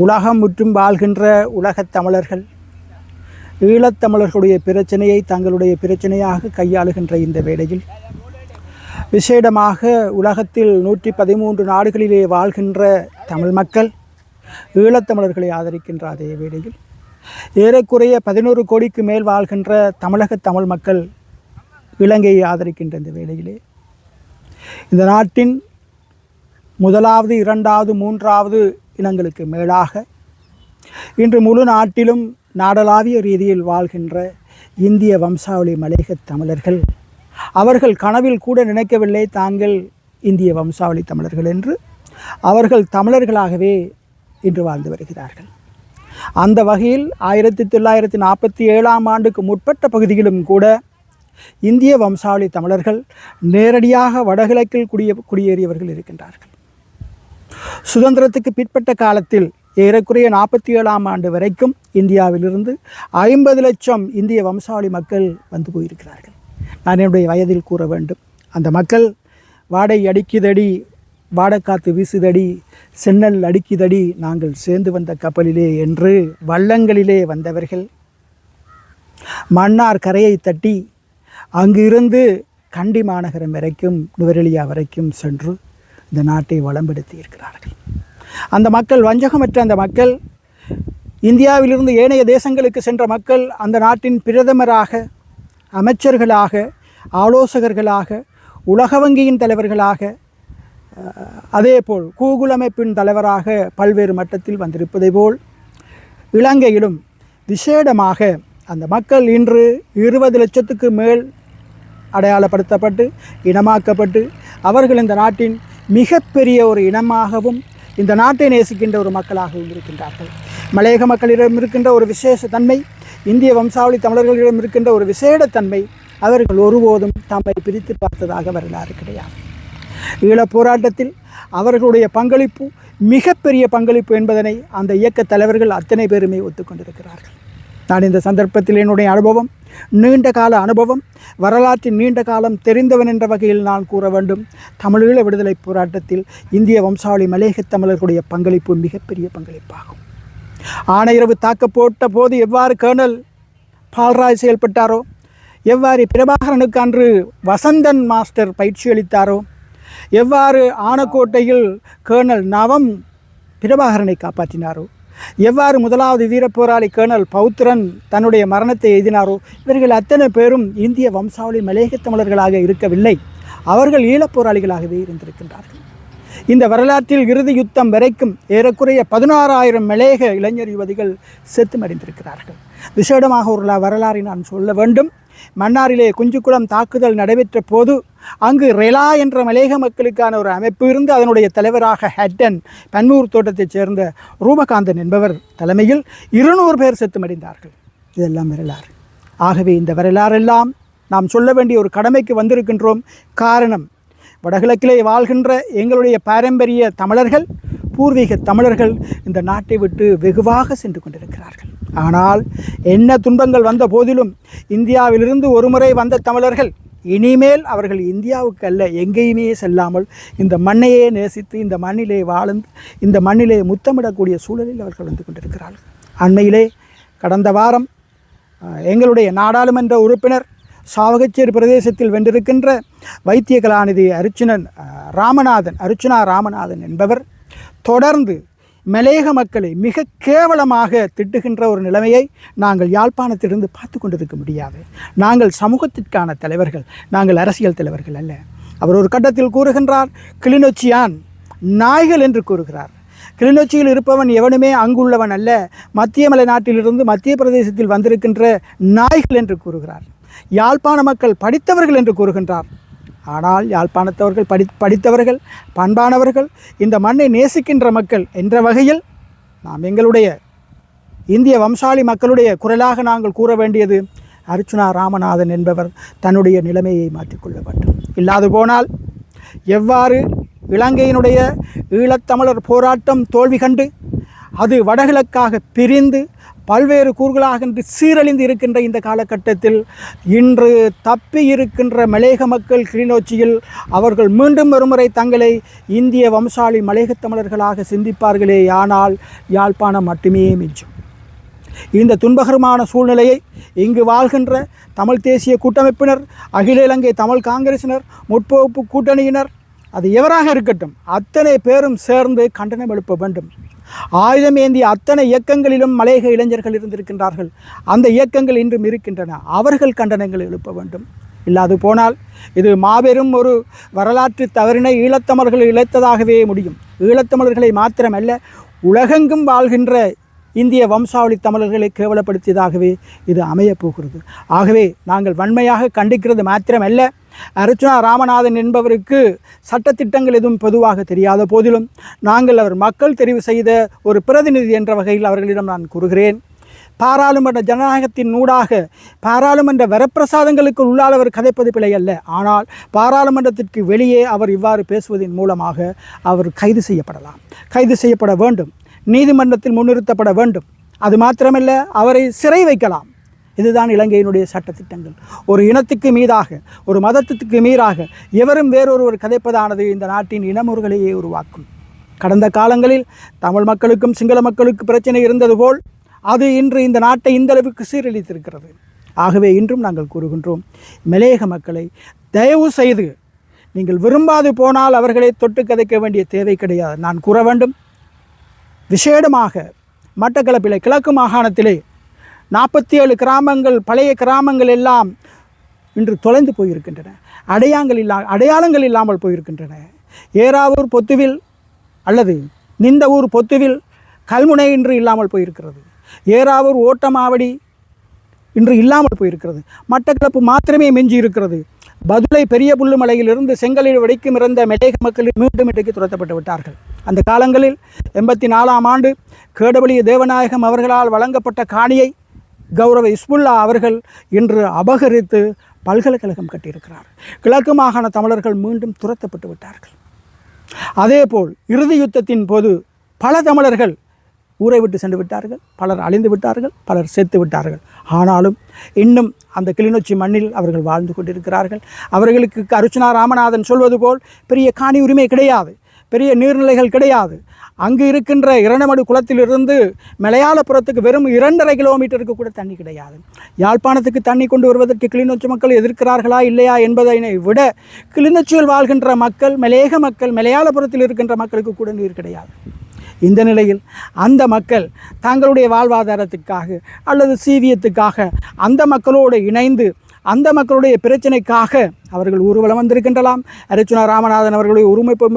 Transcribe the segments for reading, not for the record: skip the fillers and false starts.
உலகம் முற்றும் வாழ்கின்ற உலகத் தமிழர்கள் ஈழத்தமிழர்களுடைய பிரச்சனையை தங்களுடைய பிரச்சனையாக கையாளுகின்ற இந்த வேளையில் விசேடமாக உலகத்தில் 113 நாடுகளிலே வாழ்கின்ற தமிழ் மக்கள் ஈழத்தமிழர்களை ஆதரிக்கின்ற அதே வேளையில் ஏறக்குறைய 11 கோடிக்கு மேல் வாழ்கின்ற தமிழக தமிழ் மக்கள் இலங்கையை ஆதரிக்கின்ற இந்த வேளையிலே இந்த நாட்டின் முதலாவது, இரண்டாவது, மூன்றாவது இனங்களுக்கு மேலாக இன்று முழு நாட்டிலும் நாடளாவிய ரீதியில் வாழ்கின்ற இந்திய வம்சாவளி மலையக தமிழர்கள் அவர்கள் கனவில் கூட நினைக்கவில்லை தாங்கள் இந்திய வம்சாவளி தமிழர்கள் என்று. அவர்கள் தமிழர்களாகவே இன்று வாழ்ந்து வருகிறார்கள். அந்த வகையில் 1947ஆம் ஆண்டுக்கு முற்பட்ட பகுதியிலும் கூட இந்திய வம்சாவளி தமிழர்கள் நேரடியாக வடகிழக்கில் குடியேறியவர்கள் இருக்கின்றார்கள். சுதந்திரத்துக்கு பிற்பட்ட காலத்தில் ஏறக்குறைய 47ஆம் ஆண்டு வரைக்கும் இந்தியாவிலிருந்து 50 லட்சம் இந்திய வம்சாவளி மக்கள் வந்து போயிருக்கிறார்கள். நான் என்னுடைய வயதில் கூற வேண்டும், அந்த மக்கள் வாடை அடிக்குதடி, வாடக்காத்து வீசுதடி, சென்னல் அடிக்குதடி, நாங்கள் சேர்ந்து வந்த கப்பலிலே என்று வள்ளங்களிலே வந்தவர்கள் மன்னார் கரையை தட்டி அங்கிருந்து கண்டி மாநகரம் வரைக்கும் நுவரெலியா வரைக்கும் சென்று இந்த நாட்டை வளம்படுத்தி இருக்கிறார்கள். அந்த மக்கள், வஞ்சகமற்ற அந்த மக்கள், இந்தியாவிலிருந்து ஏனைய தேசங்களுக்கு சென்ற மக்கள் அந்த நாட்டின் பிரதமராக, அமைச்சர்களாக, ஆலோசகர்களாக, உலக வங்கியின் தலைவர்களாக, அதேபோல் கூகுள் அமைப்பின் தலைவராக பல்வேறு மட்டத்தில் வந்திருப்பதை போல் இலங்கையிலும் விசேடமாக அந்த மக்கள் இன்று 20 லட்சத்துக்கு மேல் அடையாளப்படுத்தப்பட்டு இனமாக்கப்பட்டு அவர்கள் இந்த நாட்டின் மிகப்பெரிய ஒரு இனமாகவும் இந்த நாட்டை நேசிக்கின்ற ஒரு மக்களாகவும் இருக்கின்றார்கள். மலையக மக்களிடம் இருக்கின்ற ஒரு விசேஷ தன்மை, இந்திய வம்சாவளி தமிழர்களிடம் இருக்கின்ற ஒரு விசேடத்தன்மை, அவர்கள் ஒருபோதும் தம்மை பிரித்து பார்த்ததாக வரலாறு கிடையாது. ஈழப் போராட்டத்தில் அவர்களுடைய பங்களிப்பு மிகப்பெரிய பங்களிப்பு என்பதனை அந்த இயக்க தலைவர்கள் அத்தனை பேருமே ஒத்துக்கொண்டிருக்கிறார்கள். நான் இந்த சந்தர்ப்பத்தில் என்னுடைய அனுபவம், நீண்ட கால அனுபவம், வரலாற்றின் நீண்ட காலம் தெரிந்தவன் என்ற வகையில் நான் கூற வேண்டும். தமிழீழ விடுதலை போராட்டத்தில் இந்திய வம்சாவளி மலையக தமிழர்களுடைய பங்களிப்பு மிகப்பெரிய பங்களிப்பாகும். ஆணையரவு தாக்க போட்ட போது எவ்வாறு கர்னல் பால்ராய் செயல்பட்டாரோ, எவ்வாறு பிரபாகரனுக்கு அன்று வசந்தன் மாஸ்டர் பயிற்சி அளித்தாரோ, எவ்வாறு ஆனக்கோட்டையில் கர்னல் நவம் பிரபாகரனை காப்பாற்றினாரோ, எவ்வாறு முதலாவது வீரப்போராளி கர்னல் பௌத்திரன் தன்னுடைய மரணத்தை எய்தினாரோ, இவர்கள் அத்தனை பேரும் இந்திய வம்சாவளி மலையக தமிழர்களாக இருக்கவில்லை, அவர்கள் ஈழப் போராளிகளாகவே இருந்திருக்கின்றார்கள். இந்த வரலாற்றில் இறுதி யுத்தம் வரைக்கும் ஏறக்குறைய 16,000 மலையக இளைஞர் யுவதிகள் செத்து மடிந்திருக்கிறார்கள். விசேடமாக ஒரு வரலாறை நான் சொல்ல வேண்டும். மன்னாரிலே குஞ்சுக்குளம் தாக்குதல் நடைபெற்ற போது அங்கு ரெலா என்ற மலையக மக்களுக்கான ஒரு அமைப்பு இருந்து அதனுடைய தலைவராக ஹட்டன் பன்மூர் தோட்டத்தைச் சேர்ந்த ரூபகாந்தன் என்பவர் தலைமையில் 200 பேர் செத்து மடிந்தார்கள். இதெல்லாம் வரலாறு. ஆகவே இந்த வரலாறெல்லாம் நாம் சொல்ல வேண்டிய ஒரு கடமைக்கு வந்திருக்கின்றோம். காரணம், வடகிழக்கிலே வாழ்கின்ற எங்களுடைய பாரம்பரிய தமிழர்கள், பூர்வீக தமிழர்கள் இந்த நாட்டை விட்டு வெகுவாக சென்று கொண்டிருக்கிறார்கள். ஆனால் என்ன துன்பங்கள் வந்த போதிலும் இந்தியாவிலிருந்து ஒருமுறை வந்த தமிழர்கள் இனிமேல் அவர்கள் இந்தியாவுக்கு அல்ல எங்கேயுமே செல்லாமல் இந்த மண்ணையே நேசித்து இந்த மண்ணிலே வாழ்ந்து இந்த மண்ணிலே முத்தமிடக்கூடிய சூழலில் அவர்கள் வந்து கொண்டிருக்கிறார்கள். அண்மையிலே கடந்த வாரம் எங்களுடைய நாடாளுமன்ற உறுப்பினர் சாவகச்சேரி பிரதேசத்தில் வென்றிருக்கின்ற வைத்திய கலாநிதி அர்ச்சுனா ராமநாதன் என்பவர் தொடர்ந்து மலையக மக்களை மிக கேவலமாக திட்டுகின்ற ஒரு நிலைமையை நாங்கள் யாழ்ப்பாணத்திலிருந்து பார்த்து கொண்டிருக்க முடியாது. நாங்கள் சமூகத்திற்கான தலைவர்கள், நாங்கள் அரசியல் தலைவர்கள் அல்ல. அவர் ஒரு கட்டத்தில் கூறுகின்றார், கிளிநொச்சியான் நாய்கள் என்று கூறுகிறார். கிளிநொச்சியில் இருப்பவன் எவனுமே அங்குள்ளவன் அல்ல, மத்திய மலை நாட்டிலிருந்து மத்திய பிரதேசத்தில் வந்திருக்கின்ற நாய்கள் என்று கூறுகிறார். யாழ்ப்பாண மக்கள் படித்தவர்கள் என்று கூறுகின்றார். ஆனால் யாழ்ப்பாணத்தவர்கள் படித்தவர்கள், பண்பானவர்கள், இந்த மண்ணை நேசிக்கின்ற மக்கள் என்ற வகையில் நாம் எங்களுடைய இந்திய வம்சாவளி மக்களுடைய குரலாக நாங்கள் கூற வேண்டியது, அர்ச்சுனா ராமநாதன் என்பவர் தன்னுடைய நிலைமையை மாற்றிக்கொள்ள வேண்டும். இல்லாது போனால் எவ்வாறு இலங்கையினுடைய ஈழத்தமிழர் போராட்டம் தோல்வி கண்டு அது வடகிழக்காக பிரிந்து பல்வேறு கூறுகளாக இன்று சீரழிந்து இருக்கின்ற இந்த காலகட்டத்தில் இன்று தப்பி இருக்கின்ற மலையக மக்கள் கிளிநொச்சியில் அவர்கள் மீண்டும் ஒருமுறை தங்களை இந்திய வம்சாவளி மலையகத் தமிழர்களாக சிந்திப்பார்களே, ஆனால் யாழ்ப்பாணம் மட்டுமே மிஞ்சும். இந்த துன்பகரமான சூழ்நிலையை இங்கு வாழ்கின்ற தமிழ் தேசிய கூட்டமைப்பினர், அகில இலங்கை தமிழ் காங்கிரசினர், முற்போக்கு கூட்டணியினர், அது எவராக இருக்கட்டும், அத்தனை பேரும் சேர்ந்து கண்டனம் எழுப்ப வேண்டும். ஆயுதம் ஏந்திய அத்தனை இயக்கங்களிலும் மலையக இளைஞர்கள் இருந்திருக்கின்றார்கள். அந்த இயக்கங்கள் இன்றும் இருக்கின்றன. அவர்கள் கண்டனங்கள் எழுப்ப வேண்டும். இல்லாது போனால் இது மாபெரும் ஒரு வரலாற்று தவறினை ஈழத்தமிழர்கள் இழைத்ததாகவே முடியும். ஈழத்தமிழர்களை மாத்திரமல்ல, உலகெங்கும் வாழ்கின்ற இந்திய வம்சாவளி தமிழர்களை கேவலப்படுத்தியதாகவே இது அமையப்போகிறது. ஆகவே நாங்கள் வன்மையாக கண்டிக்கிறது மாத்திரமல்ல, அர்ச்சுனா ராமநாதன் என்பவருக்கு சட்டத்திட்டங்கள் எதுவும் பொதுவாக தெரியாத போதிலும் நாங்கள் அவர் மக்கள் தெரிவு செய்த ஒரு பிரதிநிதி என்ற வகையில் அவர்களிடம் நான் கூறுகிறேன், பாராளுமன்ற ஜனநாயகத்தின் ஊடாக பாராளுமன்ற வரப்பிரசாதங்களுக்கு உள்ளால் அவர் கதைப்பது பிழை அல்ல. ஆனால் பாராளுமன்றத்திற்கு வெளியே அவர் இவ்வாறு பேசுவதன் மூலமாக அவர் கைது செய்யப்படலாம், கைது செய்யப்பட வேண்டும், நீதிமன்றத்தில் முன்னிறுத்தப்பட வேண்டும். அது மாத்திரமல்ல, அவரை சிறை வைக்கலாம். இதுதான் இலங்கையினுடைய சட்டத்திட்டங்கள். ஒரு இனத்துக்கு மீதாக, ஒரு மதத்துக்கு மீறாக எவரும் வேறொருவர் கதைப்பதானது இந்த நாட்டின் இனமுறுகளையே உருவாக்கும். கடந்த காலங்களில் தமிழ் மக்களுக்கும் சிங்கள மக்களுக்கு பிரச்சனை இருந்தது போல் அது இன்று இந்த நாட்டை இந்த அளவுக்கு சீரழித்திருக்கிறது. ஆகவே இன்றும் நாங்கள் கூறுகின்றோம், மலையக மக்களை தயவு செய்து நீங்கள் விரும்பாது போனால் அவர்களை தொட்டு கதைக்க வேண்டிய தேவை கிடையாது. நான் கூற வேண்டும், விசேடமாக மட்டக்களப்பிலே கிழக்கு மாகாணத்திலே 47 கிராமங்கள், பழைய கிராமங்கள் எல்லாம் இன்று தொலைந்து போயிருக்கின்றன. அடையாளங்கள் இல்லாமல் போயிருக்கின்றன. ஏறாவூர் பொத்துவில் அல்லது நிந்தவூர் பொத்துவில் கல்முனை இன்று இல்லாமல் போயிருக்கிறது. ஏறாவூர் ஓட்டமாவடி இன்று இல்லாமல் போயிருக்கிறது. மட்டக்களப்பு மாத்திரமே மிஞ்சி இருக்கிறது. பதுளை பெரிய புல்லுமலையிலிருந்து செங்கலில் வடிக்கும் இருந்த மலையக மக்கள் மீண்டும் இன்றைக்கு துரத்தப்பட்டு விட்டார்கள். அந்த காலங்களில் 84ஆம் ஆண்டு கேடவழிய தேவநாயகம் அவர்களால் வழங்கப்பட்ட காணியை கௌரவ இஸ்புல்லா அவர்கள் இன்று அபகரித்து பல்கலைக்கழகம் கட்டியிருக்கிறார். கிழக்கு மாகாண தமிழர்கள் மீண்டும் துரத்தப்பட்டு விட்டார்கள். அதேபோல் இறுதி யுத்தத்தின் போது பல தமிழர்கள் ஊரை விட்டு சென்று விட்டார்கள், பலர் அழிந்து விட்டார்கள், பலர் செத்து விட்டார்கள். ஆனாலும் இன்னும் அந்த கிளிநொச்சி மண்ணில் அவர்கள் வாழ்ந்து கொண்டிருக்கிறார்கள். அவர்களுக்கு அர்ச்சுனா ராமநாதன் சொல்வது போல் பெரிய காணி உரிமை கிடையாது, பெரிய நீர்நிலைகள் கிடையாது. அங்கு இருக்கின்ற இரண்டமடு குளத்திலிருந்து மலையாளபுரத்துக்கு வெறும் 2.5 கிலோமீட்டருக்கு கூட தண்ணி கிடையாது. யாழ்ப்பாணத்துக்கு தண்ணி கொண்டு வருவதற்கு கிளிநொச்சி மக்கள் எதிர்க்கிறார்களா இல்லையா என்பதை விட கிளிநொச்சியில் வாழ்கின்ற மக்கள், மலையக மக்கள், மலையாளபுரத்தில் இருக்கின்ற மக்களுக்கு கூட நீர் கிடையாது. இந்த நிலையில் அந்த மக்கள் தங்களுடைய வாழ்வாதாரத்துக்காக அல்லது சீவியத்துக்காக அந்த மக்களோடு இணைந்து அந்த மக்களுடைய பிரச்சனைக்காக அவர்கள் ஊர்வலம் வந்திருக்கின்றலாம். அர்ச்சுனா ராமநாதன் அவர்களுடைய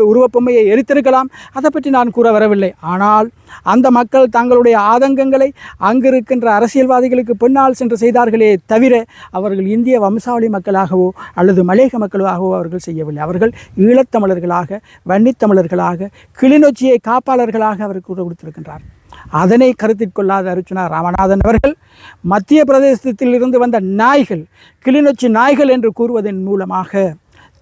உருவப்பொம்மையை எரித்திருக்கலாம். அதை பற்றி நான் கூற வரவில்லை. ஆனால் அந்த மக்கள் தங்களுடைய ஆதங்கங்களை அங்கிருக்கின்ற அரசியல்வாதிகளுக்கு பின்னால் சென்று செய்தார்களே தவிர அவர்கள் இந்திய வம்சாவளி மக்களாகவோ அல்லது மலையக மக்களாகவோ அவர்கள் செய்யவில்லை. அவர்கள் ஈழத்தமிழர்களாக, வன்னித்தமிழர்களாக, கிளிநொச்சியை காப்பாளர்களாக அவர்கள் கொடுத்திருக்கின்றார். அதனை கருத்தில் கொள்ளாத அர்ச்சுனா ராமநாதன் அவர்கள் மத்திய பிரதேசத்தில் இருந்து வந்த நாய்கள், கிளிநொச்சி நாய்கள் என்று கூறுவதன் மூலமாக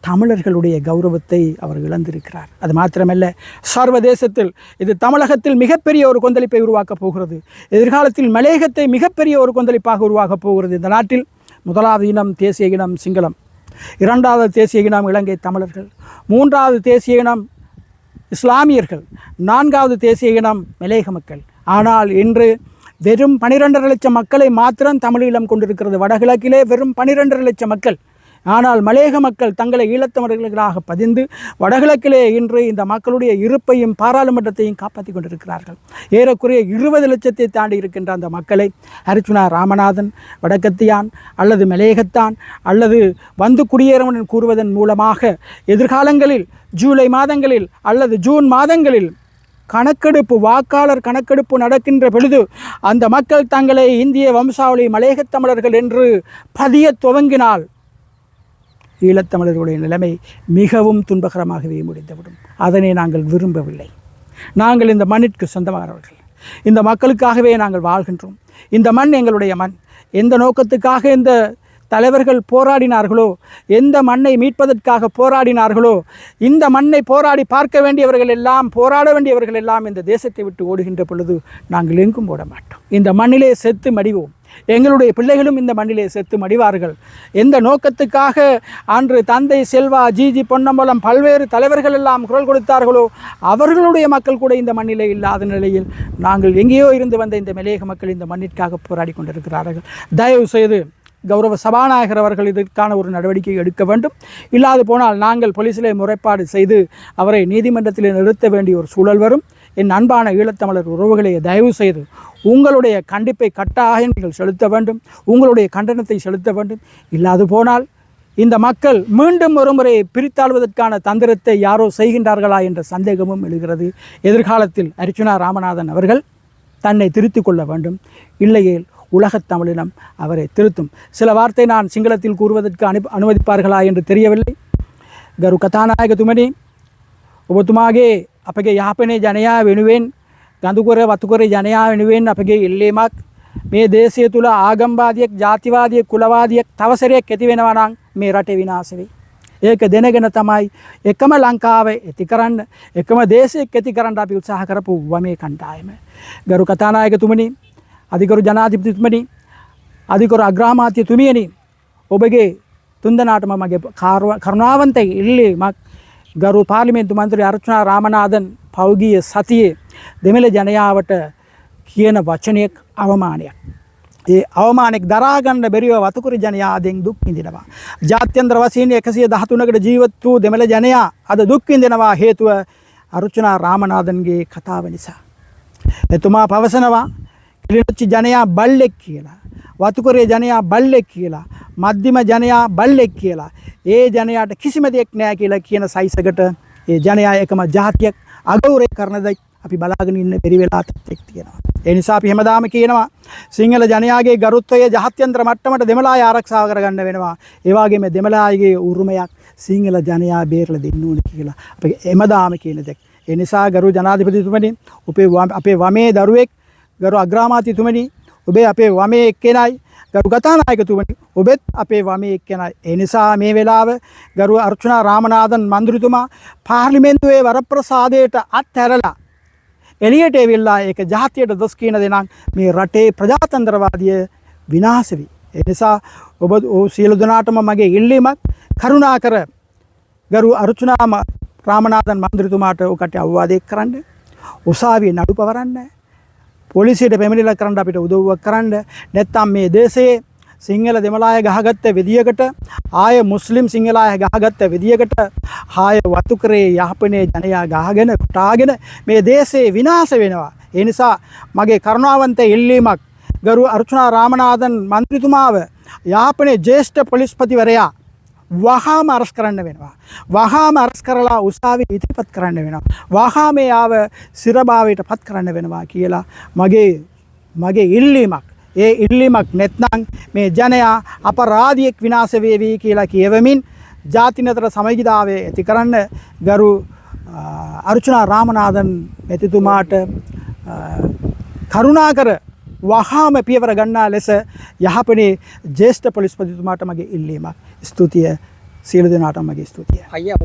தமிழர்களுடைய கௌரவத்தை அவர் இழந்திருக்கிறார். அது மாத்திரமல்ல, சர்வதேசத்தில் இது தமிழகத்தில் மிகப்பெரிய ஒரு கொந்தளிப்பை உருவாக்கப் போகிறது. எதிர்காலத்தில் மலையகத்தை மிகப்பெரிய ஒரு கொந்தளிப்பாக உருவாக்கப் போகிறது. இந்த நாட்டில் முதலாவது இனம் தேசிய இனம் சிங்களம், 2வது தேசிய இனம் இலங்கை தமிழர்கள், 3வது தேசிய இனம் இஸ்லாமியர்கள், 4வது தேசிய இனம் மலையக மக்கள். ஆனால் இன்று வெறும் 12.5 லட்சம் மக்களை மாத்திரம் தமிழீழம் கொண்டிருக்கிறது. வடகிழக்கிலே வெறும் 12.5 லட்சம் மக்கள். ஆனால் மலையக மக்கள் தங்களை ஈழத்தமிழர்களாக பதிந்து வடகிழக்கிலே இன்று இந்த மக்களுடைய இருப்பையும் பாராளுமன்றத்தையும் காப்பாற்றி கொண்டிருக்கிறார்கள். ஏறக்குறைய 20 லட்சத்தை தாண்டி இருக்கின்ற அந்த மக்களை அர்ச்சுனா ராமநாதன் வடக்கத்தியான் அல்லது மலையகத்தான் அல்லது வந்து குடியேறவன் கூறுவதன் மூலமாக எதிர்காலங்களில் ஜூலை மாதங்களில் அல்லது ஜூன் மாதங்களில் கணக்கெடுப்பு, வாக்காளர் கணக்கெடுப்பு நடக்கின்ற பொழுது அந்த மக்கள் தங்களை இந்திய வம்சாவளி மலையகத் தமிழர்கள் என்று பதிய துவங்கினால் ஈழத்தமிழர்களுடைய நிலைமை மிகவும் துன்பகரமாகவே முடிந்துவிடும். அதனை நாங்கள் விரும்பவில்லை. நாங்கள் இந்த மண்ணிற்கு சொந்தமானவர்கள், இந்த மக்களுக்காகவே நாங்கள் வாழ்கின்றோம். இந்த மண் எங்களுடைய மண். எந்த நோக்கத்துக்காக இந்த தலைவர்கள் போராடினார்களோ, எந்த மண்ணை மீட்பதற்காக போராடினார்களோ, இந்த மண்ணை போராடி பார்க்க வேண்டியவர்கள் எல்லாம், போராட வேண்டியவர்கள் எல்லாம் இந்த தேசத்தை விட்டு ஓடுகின்ற பொழுது நாங்கள் எங்கும் ஓட மாட்டோம். இந்த மண்ணிலே செத்து மடிவோம். எங்களுடைய பிள்ளைகளும் இந்த மண்ணிலே செத்து மடிவார்கள். எந்த நோக்கத்துக்காக அன்று தந்தை செல்வா, ஜிஜி பொன்னம்பலம், பல்வேறு தலைவர்கள் எல்லாம் குரல் கொடுத்தார்களோ, அவர்களுடைய மக்கள் கூட இந்த மண்ணிலே இல்லாத நிலையில் நாங்கள் எங்கேயோ இருந்து வந்த இந்த மலையக மக்கள் இந்த மண்ணிற்காக போராடி கொண்டிருக்கிறார்கள். தயவு செய்து கௌரவ சபாநாயகர் அவர்கள் இதற்கான ஒரு நடவடிக்கை எடுக்க வேண்டும். இல்லாது போனால் நாங்கள் போலீஸிலே முறைப்பாடு செய்து அவரை நீதிமன்றத்தில் நிறுத்த வேண்டிய ஒரு சூழல் வரும். என் அன்பான ஈழத்தமிழர் உறவுகளை தயவு செய்து உங்களுடைய கண்டிப்பை கட்டாயம் நீங்கள் செலுத்த வேண்டும், உங்களுடைய கண்டனத்தை செலுத்த வேண்டும். இல்லாது போனால் இந்த மக்கள் மீண்டும் ஒருமுறை பிரித்தாளுவதற்கான தந்திரத்தை யாரோ செய்கின்றார்களா என்ற சந்தேகமும் எழுகிறது. எதிர்காலத்தில் அர்ச்சுனா ராமநாதன் அவர்கள் தன்னை திருத்திக் கொள்ள வேண்டும். இல்லையேல் உலகத் தமிழினம் அவரை திருத்தும். சில வார்த்தை நான் சிங்களத்தில் கூறுவதற்கு அனுமதிப்பார்களா என்று தெரியவில்லை. ගරු කතානායකතුමනි, ඔබතුමාගේ අපගේ යහපනේ ජනයා වෙනුවෙන්, ගඳුකොර වතුකොර ජනයා වෙනුවෙන් අපගේ ඉල්ලීමක් මේ දේශය තුල ආගම්වාදියෙක්, ජාතිවාදියෙක්, කුලවාදියෙක් තවසරයක් ඇති වෙනවා නම් මේ රටේ විනාශ වෙයි. ඒක දැනගෙන තමයි එකම ලංකාව ඇති කරන්න, එකම දේශයක් ඇති කරන්න අපි උත්සාහ කරපු වමේ කණ්ඩායම. ගරු කතානායකතුමනි, අධිකරු ජනාධිපතිතුමනි, අධිකරු අග්‍රාමාත්‍යතුමියනි, ඔබගේ තුන්දෙනාටම මගේ කරුණාවන්ත ඉල්ලීමක්, ගරු පාර්ලිමේන්තු මන්ත්‍රී අර්චනා රාමනාදන් පෞගිය සතියේ දෙමළ ජනයාවට කියන වචනයක් අවමානයක්. ඒ අවමානයක් දරා ගන්න බැරිව වතුකුරු ජනයා අදෙන් දුක් විඳිනවා. ජාත්‍යන්තර වශයෙන් 113කට ජීවත් වූ දෙමළ ජනයා අද දුක් විඳිනවා හේතුව අර්චනා රාමනාදන්ගේ කතාව නිසා. එතුමා පවසනවා කිලිනොච්චි ජනයා බල්ලෙක් කියලා, වතුකුරේ ජනයා බල්ලෙක් කියලා, මධ්‍යම ජනයා බල්ලෙක් කියලා, ඒ ජනයාට කිසිම දෙයක් නැහැ කියලා කියන සයිසකට ඒ ජනයා එකම ජාතියක් අගෞරවය කරනද අපි බලාගෙන ඉන්න බැරි වෙලා තත්ත්වයක් තියෙනවා. ඒ නිසා අපි හැමදාම කියනවා සිංහල ජනයාගේ ගරුත්වය ජාත්‍යන්තර මට්ටමට දෙමළ අය ආරක්ෂා කරගන්න වෙනවා. ඒ වගේම දෙමළ අයගේ උරුමයක් සිංහල ජනයා බේරලා දෙන්න ඕනේ කියලා අපි හැමදාම කියන දෙයක්. ඒ නිසා ගරු ජනාධිපතිතුමනි, අපේ වමේ දරුවෙක්, ගරු අග්‍රාමාත්‍යතුමනි, ඔබේ අපේ වමේ එක්කෙනයි, ගරු කතානායකතුමනි, ඔබෙත් අපේ වමේ එක්කෙනයි. ඒ නිසා මේ වෙලාව ගරු අර්චනා රාමනාදන් මන්ත්‍රීතුමා පාර්ලිමේන්තුවේ වරප්‍රසාදයට අත්හැරලා එළියට එවිලා ඒක ජාතියට දොස් කියන දෙනම් මේ රටේ ප්‍රජාතන්ත්‍රවාදය විනාශ වෙයි. ඒ නිසා ඔබ සියලු දෙනාටම මගේ ඉල්ලීමක්, කරුණාකර ගරු අර්චනා රාමනාදන් මන්ත්‍රීතුමාට ඔකට අවවාදයක් කරන්න, උසාවියේ නඩු පවරන්න, පොලිසියට පැමිණිලා කරන්න, අපිට උදව්වක් කරන්න. නැත්නම් මේ දේශයේ සිංහල දෙමළ අය ගහගත්ත විදියකට, ආය මුස්ලිම් සිංහල අය ගහගත්ත විදියකට, ආය වතුකරේ යහපනේ ජනයා ගහගෙන කොටාගෙන මේ දේශේ විනාශ වෙනවා. ඒ නිසා මගේ කරුණාවන්ත ඉල්ලීමක්, ගරු අර්චනා රාමනාදන් මන්ත්‍රීතුමාව යහපනේ ජ්‍යෙෂ්ඨ පොලිස්පතිවරයා වහාම අරස් කරන්න වෙනවා. වහාම අරස් කරලා උසාවිය ඉදිරිපත් කරන්න වෙනවා. වහාම යාව සිරභාවයට පත් කරන්න වෙනවා කියලා මගේ ඉල්ලීමක්. ඒ ඉල්ලීමක් නැත්නම් මේ ජනයා අපරාධියෙක් විනාශ වේවි කියලා කියවමින් ජාතිනතර සමගිතාවය ඇති කරන්න ගරු අර්චනා රාමනාදන් මෙතිතුමාට කරුණාකර වහාම පියවර ගන්නා ලෙස යහපනේ ජ්‍යෙෂ්ඨ පොලිස්පතිතුමාට මගේ ඉල්ලීමක්. ස්තුතිය, සියලු දෙනාටම මගේ ස්තුතිය. අයියා